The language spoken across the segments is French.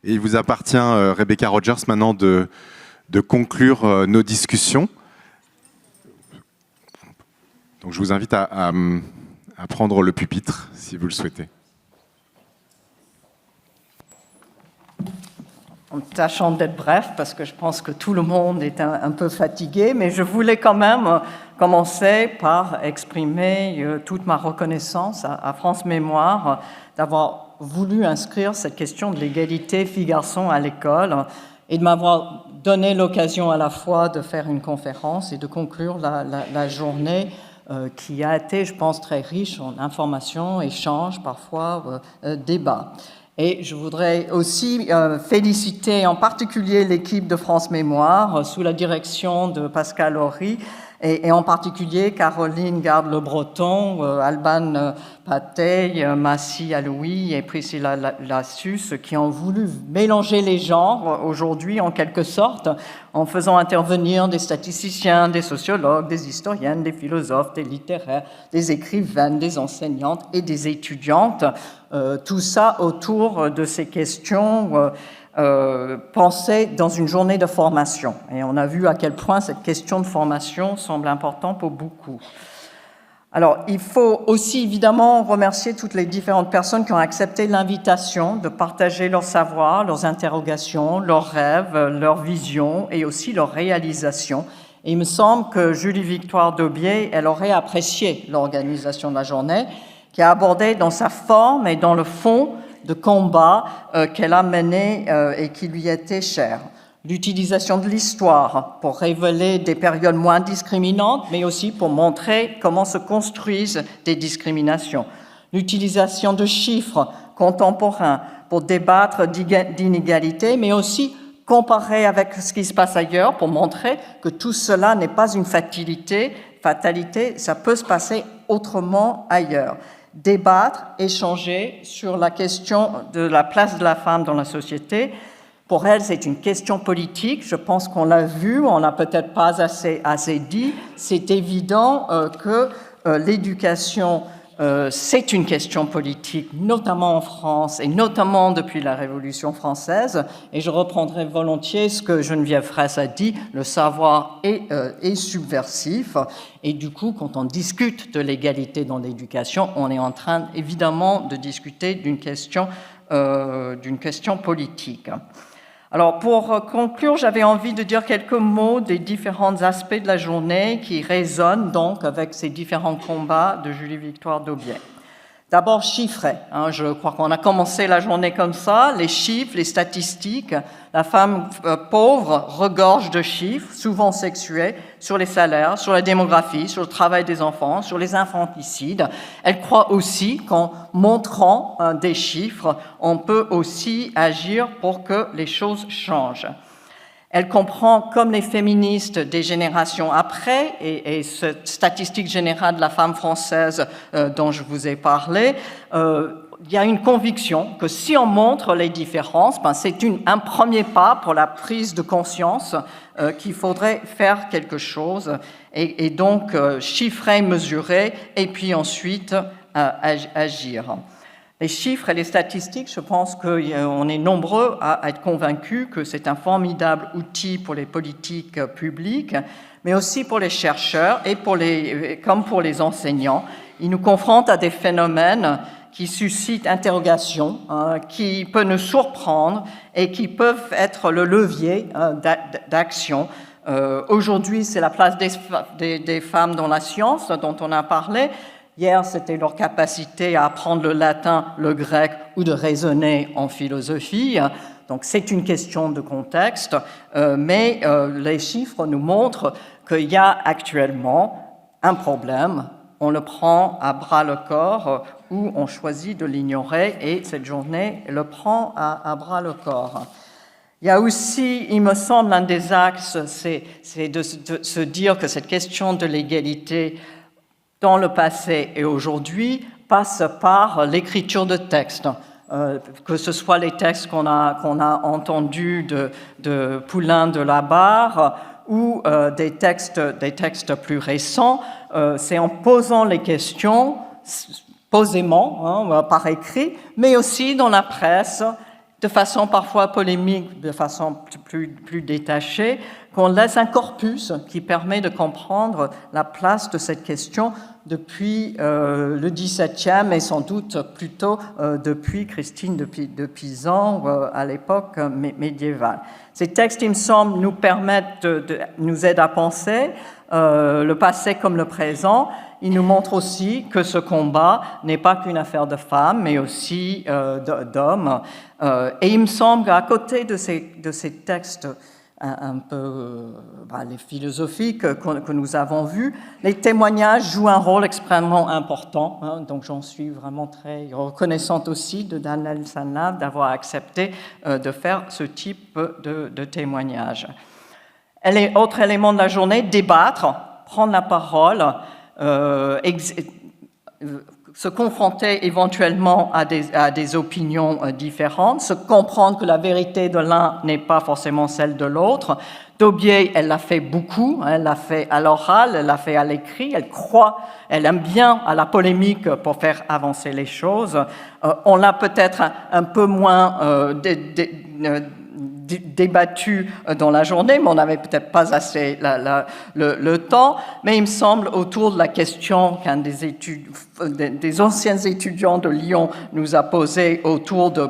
Et il vous appartient, Rebecca Rogers, maintenant de conclure nos discussions. Donc je vous invite à prendre le pupitre, si vous le souhaitez. En tâchant d'être bref, parce que je pense que tout le monde est un peu fatigué, mais je voulais quand même commencer par exprimer toute ma reconnaissance à France Mémoire d'avoir voulu inscrire cette question de l'égalité filles-garçons à l'école et de m'avoir donné l'occasion à la fois de faire une conférence et de conclure la journée qui a été, je pense, très riche en informations, échanges, parfois débats. Et je voudrais aussi féliciter en particulier l'équipe de France Mémoire sous la direction de Pascal Horry et en particulier Caroline Garde-Le-Breton, Alban Patey, Massi Aloui et Priscilla Lassus qui ont voulu mélanger les genres aujourd'hui en quelque sorte en faisant intervenir des statisticiens, des sociologues, des historiennes, des philosophes, des littéraires, des écrivaines, des enseignantes et des étudiantes. Tout ça autour de ces questions pensées dans une journée de formation. Et on a vu à quel point cette question de formation semble importante pour beaucoup. Alors, il faut aussi évidemment remercier toutes les différentes personnes qui ont accepté l'invitation de partager leur savoir, leurs interrogations, leurs rêves, leurs visions et aussi leurs réalisations. Et il me semble que Julie-Victoire Daubié, elle aurait apprécié l'organisation de la journée, qui a abordé dans sa forme et dans le fond de combat qu'elle a mené et qui lui était cher. L'utilisation de l'histoire pour révéler des périodes moins discriminantes, mais aussi pour montrer comment se construisent des discriminations. L'utilisation de chiffres contemporains pour débattre d'inégalités, mais aussi comparer avec ce qui se passe ailleurs pour montrer que tout cela n'est pas une fatalité, ça peut se passer autrement ailleurs. Débattre, échanger sur la question de la place de la femme dans la société. Pour elle, c'est une question politique. Je pense qu'on l'a vu, on n'a peut-être pas assez dit. C'est évident que l'éducation, c'est une question politique, notamment en France et notamment depuis la Révolution française. Et je reprendrai volontiers ce que Geneviève Fraisse a dit, le savoir est subversif. Et du coup, quand on discute de l'égalité dans l'éducation, on est en train évidemment de discuter d'une question politique. Alors, pour conclure, j'avais envie de dire quelques mots des différents aspects de la journée qui résonnent donc avec ces différents combats de Julie-Victoire Daubié. D'abord, chiffrer. Je crois qu'on a commencé la journée comme ça, les chiffres, les statistiques. La femme pauvre regorge de chiffres, souvent sexués, sur les salaires, sur la démographie, sur le travail des enfants, sur les infanticides. Elle croit aussi qu'en montrant des chiffres, on peut aussi agir pour que les choses changent. Elle comprend, comme les féministes des générations après, et cette statistique générale de la femme française dont je vous ai parlé, il y a une conviction que si on montre les différences, c'est un premier pas pour la prise de conscience qu'il faudrait faire quelque chose, et donc chiffrer, mesurer, et puis ensuite agir. Les chiffres et les statistiques, je pense qu'on est nombreux à être convaincus que c'est un formidable outil pour les politiques publiques, mais aussi pour les chercheurs et comme pour les enseignants. Ils nous confrontent à des phénomènes qui suscitent interrogation, qui peuvent nous surprendre et qui peuvent être le levier d'action. Aujourd'hui, c'est la place des femmes dans la science dont on a parlé. Hier, c'était leur capacité à apprendre le latin, le grec ou de raisonner en philosophie. Donc, c'est une question de contexte, mais les chiffres nous montrent qu'il y a actuellement un problème. On le prend à bras-le-corps ou on choisit de l'ignorer et cette journée le prend à bras-le-corps. Il y a aussi, il me semble, un des axes, c'est de se dire que cette question de l'égalité dans le passé et aujourd'hui, passe par l'écriture de textes, que ce soit les textes qu'on a entendus de Poulain de la Barre ou des textes plus récents. C'est en posant les questions posément, par écrit, mais aussi dans la presse, de façon parfois polémique, de façon plus détachée, qu'on laisse un corpus qui permet de comprendre la place de cette question depuis le XVIIe et sans doute plutôt depuis Christine de Pisan à l'époque médiévale. Ces textes, il me semble, nous permettent, nous aident à penser le passé comme le présent. Ils nous montrent aussi que ce combat n'est pas qu'une affaire de femmes, mais aussi d'hommes. Et il me semble qu'à côté de ces textes un peu les philosophiques que nous avons vus, les témoignages jouent un rôle extrêmement important. Donc j'en suis vraiment très reconnaissante aussi de Daniel Sanlab d'avoir accepté de faire ce type de témoignage. Autre élément de la journée, débattre, prendre la parole, se confronter éventuellement à des opinions différentes, se comprendre que la vérité de l'un n'est pas forcément celle de l'autre. Daubié, elle l'a fait beaucoup, elle l'a fait à l'oral, elle l'a fait à l'écrit, elle aime bien à la polémique pour faire avancer les choses. On l'a peut-être un peu moins débattu dans la journée, mais on n'avait peut-être pas assez le temps. Mais il me semble, autour de la question qu'un des anciens étudiants de Lyon nous a posée autour de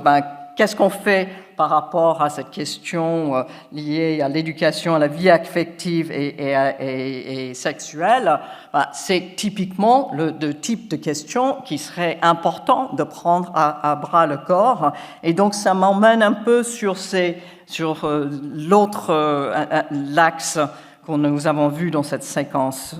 qu'est-ce qu'on fait par rapport à cette question liée à l'éducation, à la vie affective et sexuelle, c'est typiquement le type de question qui serait important de prendre à bras le corps. Et donc, ça m'emmène un peu sur l'autre l'axe que nous avons vu dans cette séquence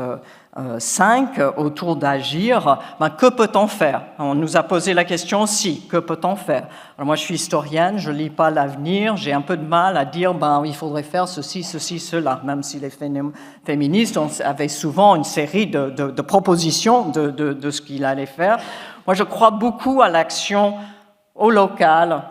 5, autour d'agir. Que peut-on faire? On nous a posé la question aussi, que peut-on faire? Alors moi, je suis historienne, je ne lis pas l'avenir, j'ai un peu de mal à dire il faudrait faire ceci, cela, même si les féministes avaient souvent une série de propositions de ce qu'il allait faire. Moi, je crois beaucoup à l'action au local,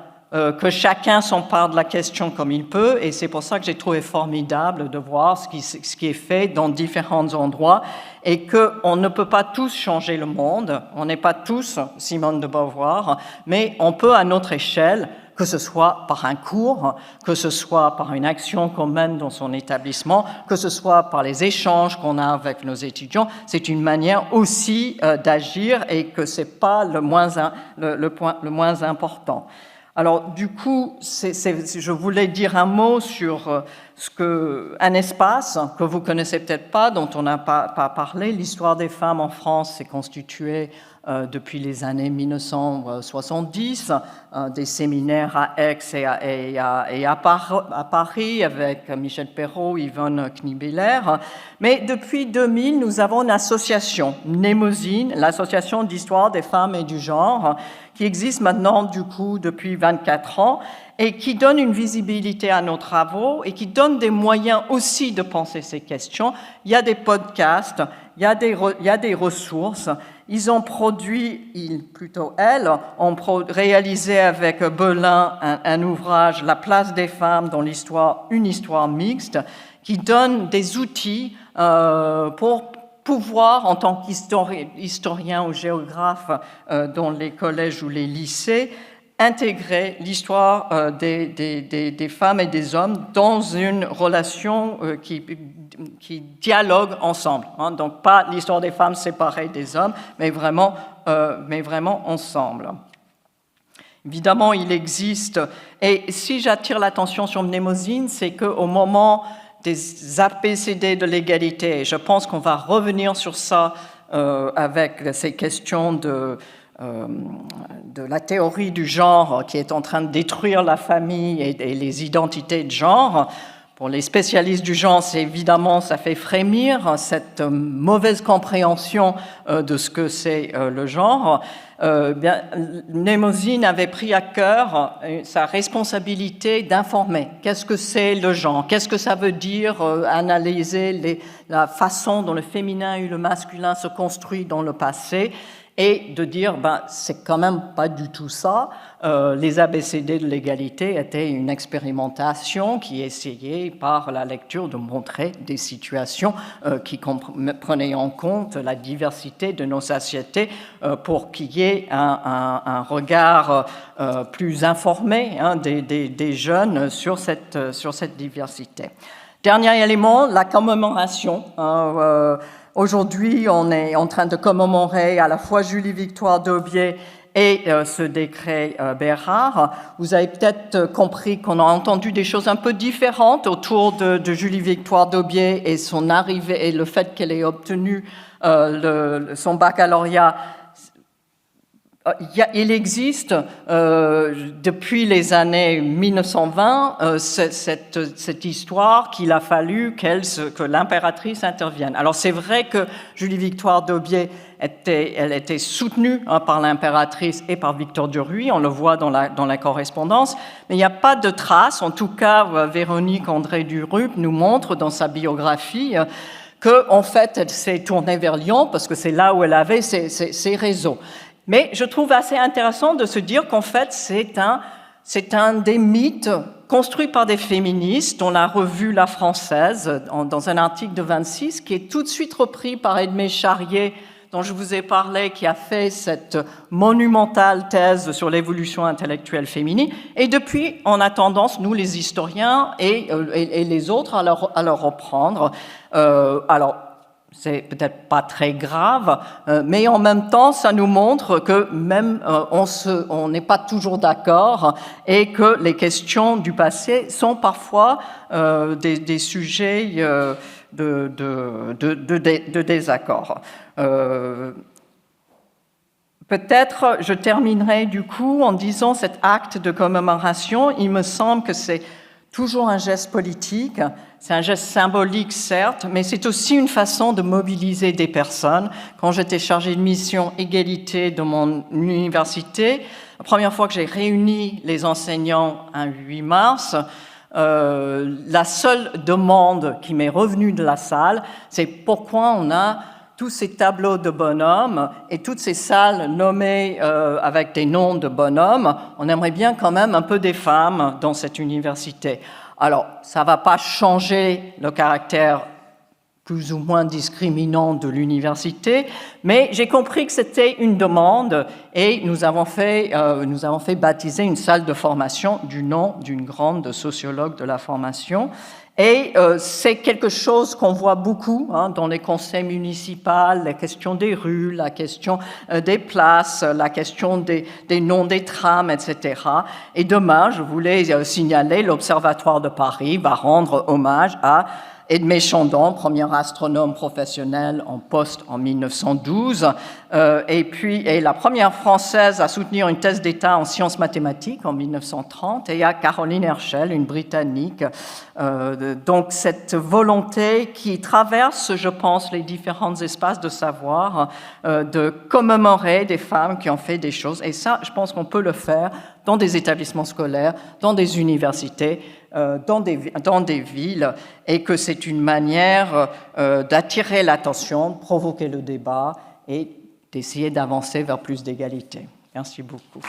que chacun s'empare de la question comme il peut, et c'est pour ça que j'ai trouvé formidable de voir ce qui est fait dans différents endroits, et qu'on ne peut pas tous changer le monde, on n'est pas tous Simone de Beauvoir, mais on peut à notre échelle, que ce soit par un cours, que ce soit par une action qu'on mène dans son établissement, que ce soit par les échanges qu'on a avec nos étudiants, c'est une manière aussi d'agir, et que c'est pas le point le moins important. Alors, du coup, je voulais dire un mot sur un espace que vous connaissez peut-être pas, dont on n'a pas parlé. L'histoire des femmes en France s'est constituée depuis les années 1970, des séminaires à Aix et à Paris avec Michel Perrault, Yvonne Knibeller. Mais depuis 2000, nous avons une association, Mnémosyne, l'association d'histoire des femmes et du genre, qui existe maintenant, du coup, depuis 24 ans, et qui donne une visibilité à nos travaux et qui donne des moyens aussi de penser ces questions. Il y a des podcasts, il y a des ressources. Ils ont ont réalisé avec Belin un ouvrage, La place des femmes dans l'histoire, une histoire mixte, qui donne des outils pour pouvoir, en tant qu'historien ou géographe dans les collèges ou les lycées, intégrer l'histoire des femmes et des hommes dans une relation qui dialogue ensemble. Donc pas l'histoire des femmes séparée des hommes, mais vraiment ensemble. Évidemment, il existe, et si j'attire l'attention sur Mnémosyne, c'est qu'au moment des ABCD de l'égalité, et je pense qu'on va revenir sur ça avec ces questions de la théorie du genre qui est en train de détruire la famille et les identités de genre. Pour les spécialistes du genre, évidemment, ça fait frémir cette mauvaise compréhension de ce que c'est le genre. Mnémosyne avait pris à cœur sa responsabilité d'informer. Qu'est-ce que c'est le genre? Qu'est-ce que ça veut dire analyser la façon dont le féminin et le masculin se construisent dans le passé? et de dire c'est quand même pas du tout ça. Les ABCD de l'égalité étaient une expérimentation qui essayait par la lecture de montrer des situations qui prenaient en compte la diversité de nos sociétés pour qu'il y ait un regard plus informé des jeunes sur cette diversité. Dernier élément, la commémoration. Aujourd'hui, on est en train de commémorer à la fois Julie-Victoire Daubié et ce décret Bérard. Vous avez peut-être compris qu'on a entendu des choses un peu différentes autour de Julie-Victoire Daubié et son arrivée et le fait qu'elle ait obtenu son baccalauréat. Il existe depuis les années 1920 cette histoire qu'il a fallu que l'impératrice intervienne. Alors c'est vrai que Julie-Victoire Daubié elle était soutenue par l'impératrice et par Victor Duruy, on le voit dans la correspondance, mais il n'y a pas de traces. En tout cas, Véronique André-Durup nous montre dans sa biographie qu'en fait elle s'est tournée vers Lyon parce que c'est là où elle avait ses réseaux. Mais je trouve assez intéressant de se dire qu'en fait, c'est un des mythes construits par des féministes, dont la revue La Française, dans un article de 26, qui est tout de suite repris par Edmé Charrier, dont je vous ai parlé, qui a fait cette monumentale thèse sur l'évolution intellectuelle féminine. Et depuis, on a tendance, nous les historiens et les autres, à le reprendre. Alors, c'est peut-être pas très grave, mais en même temps, ça nous montre que même on n'est pas toujours d'accord et que les questions du passé sont parfois des sujets de désaccord. Peut-être, je terminerai du coup en disant cet acte de commémoration, il me semble que c'est toujours un geste politique, c'est un geste symbolique certes, mais c'est aussi une façon de mobiliser des personnes. Quand j'étais chargée de mission égalité de mon université, la première fois que j'ai réuni les enseignants un 8 mars, la seule demande qui m'est revenue de la salle, c'est pourquoi on a tous ces tableaux de bonhommes et toutes ces salles nommées avec des noms de bonhommes, on aimerait bien quand même un peu des femmes dans cette université. Alors, ça ne va pas changer le caractère plus ou moins discriminant de l'université, mais j'ai compris que c'était une demande et nous avons fait baptiser une salle de formation du nom d'une grande sociologue de la formation. Et c'est quelque chose qu'on voit beaucoup dans les conseils municipaux, la question des rues, la question des places, la question des noms des trams, etc. Et demain, je voulais signaler, l'Observatoire de Paris va rendre hommage à Edmé Chandon, premier astronome professionnel en poste en 1912, et la première Française à soutenir une thèse d'État en sciences mathématiques en 1930, et à Caroline Herschel, une Britannique. Donc cette volonté qui traverse, je pense, les différents espaces de savoir, de commémorer des femmes qui ont fait des choses. Et ça, je pense qu'on peut le faire dans des établissements scolaires, dans des universités, dans des villes, et que c'est une manière d'attirer l'attention, de provoquer le débat et d'essayer d'avancer vers plus d'égalité. Merci beaucoup.